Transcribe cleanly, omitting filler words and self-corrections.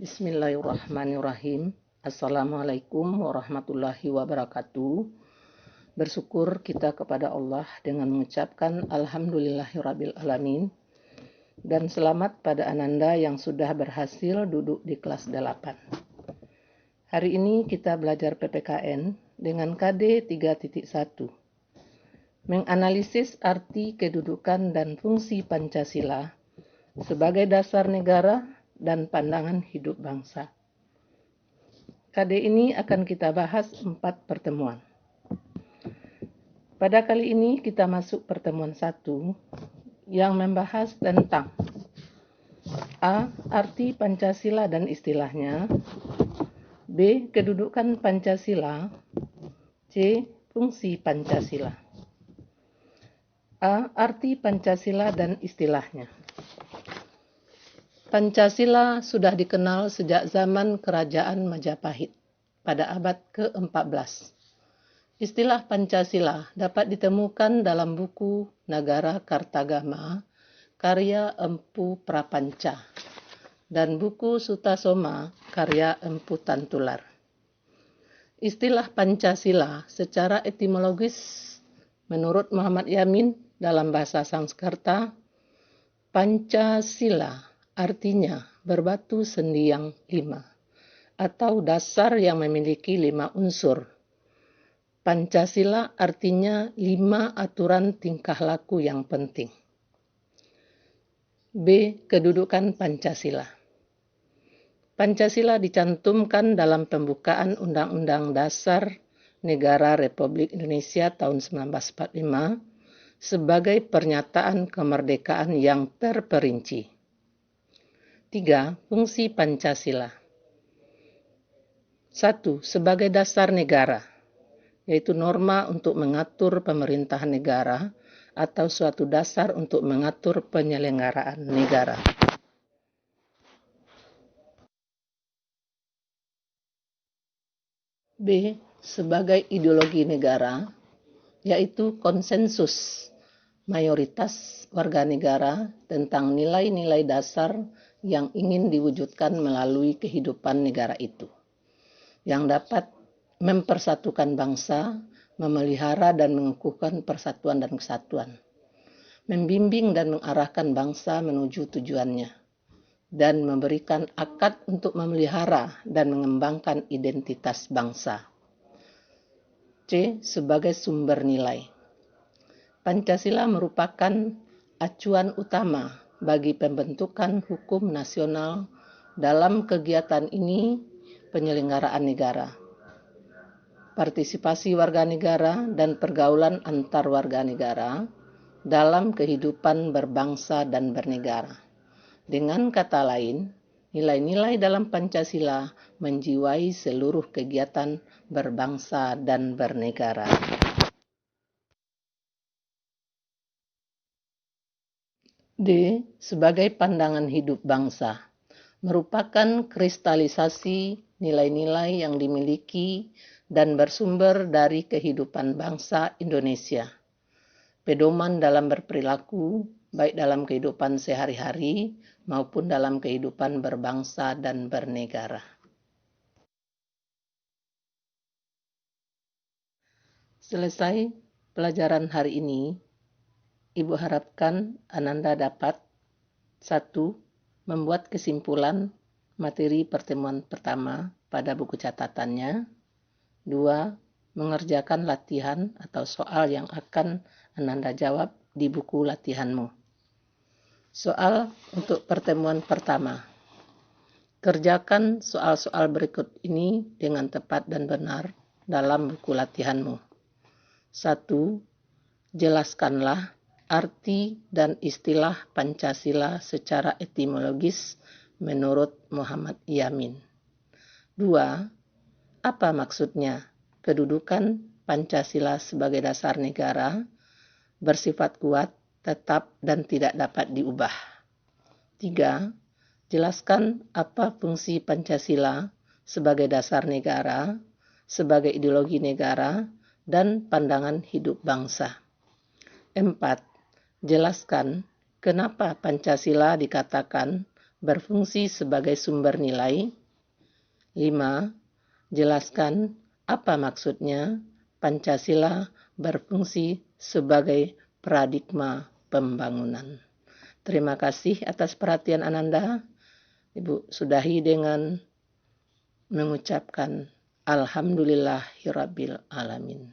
Bismillahirrahmanirrahim. Assalamualaikum warahmatullahi wabarakatuh. Bersyukur kita kepada Allah dengan mengucapkan Alhamdulillahirabbil alamin. Dan selamat pada Ananda yang sudah berhasil duduk di kelas 8. Hari ini kita belajar PPKN dengan KD 3.1. Menganalisis arti kedudukan dan fungsi Pancasila sebagai dasar negara dan pandangan hidup bangsa. KD ini akan kita bahas 4 pertemuan. Pada kali ini kita masuk pertemuan 1 yang membahas tentang A. Arti Pancasila dan istilahnya, B. Kedudukan Pancasila, C. Fungsi Pancasila. A. Arti Pancasila dan istilahnya. Pancasila sudah dikenal sejak zaman Kerajaan Majapahit pada abad ke-14. Istilah Pancasila dapat ditemukan dalam buku Nagara Kartagama karya Empu Prapanca dan buku Sutasoma karya Empu Tantular. Istilah Pancasila secara etimologis menurut Muhammad Yamin dalam bahasa Sanskerta, Pancasila artinya berbatu sendi yang 5 atau dasar yang memiliki 5 unsur. Pancasila artinya 5 aturan tingkah laku yang penting. B. Kedudukan Pancasila. Pancasila dicantumkan dalam pembukaan Undang-Undang Dasar Negara Republik Indonesia tahun 1945 sebagai pernyataan kemerdekaan yang terperinci. 3. Fungsi Pancasila. 1. Sebagai dasar negara, yaitu norma untuk mengatur pemerintahan negara atau suatu dasar untuk mengatur penyelenggaraan negara. B. Sebagai ideologi negara, yaitu konsensus mayoritas warga negara tentang nilai-nilai dasar yang ingin diwujudkan melalui kehidupan negara itu, yang dapat mempersatukan bangsa, memelihara dan mengukuhkan persatuan dan kesatuan, membimbing dan mengarahkan bangsa menuju tujuannya, dan memberikan akad untuk memelihara dan mengembangkan identitas bangsa. C. Sebagai sumber nilai. Pancasila merupakan acuan utama bagi pembentukan hukum nasional. Dalam kegiatan ini, penyelenggaraan negara, partisipasi warga negara, dan pergaulan antar warga negara dalam kehidupan berbangsa dan bernegara. Dengan kata lain, nilai-nilai dalam Pancasila menjiwai seluruh kegiatan berbangsa dan bernegara. D. Sebagai pandangan hidup bangsa, merupakan kristalisasi nilai-nilai yang dimiliki dan bersumber dari kehidupan bangsa Indonesia. Pedoman dalam berperilaku, baik dalam kehidupan sehari-hari maupun dalam kehidupan berbangsa dan bernegara. Selesai pelajaran hari ini, Ibu harapkan Ananda dapat 1. Membuat kesimpulan materi pertemuan pertama pada buku catatannya. 2. Mengerjakan latihan atau soal yang akan Ananda jawab di buku latihanmu. Soal untuk pertemuan pertama. Kerjakan soal-soal berikut ini dengan tepat dan benar dalam buku latihanmu. 1. Jelaskanlah arti dan istilah Pancasila secara etimologis menurut Muhammad Yamin. 2. Apa maksudnya kedudukan Pancasila sebagai dasar negara, bersifat kuat, tetap, dan tidak dapat diubah? 3. Jelaskan apa fungsi Pancasila sebagai dasar negara, sebagai ideologi negara, dan pandangan hidup bangsa. 4. Jelaskan kenapa Pancasila dikatakan berfungsi sebagai sumber nilai. 5. Jelaskan apa maksudnya Pancasila berfungsi sebagai paradigma pembangunan. Terima kasih atas perhatian Ananda. Ibu sudahi dengan mengucapkan Alhamdulillahirabbil alamin.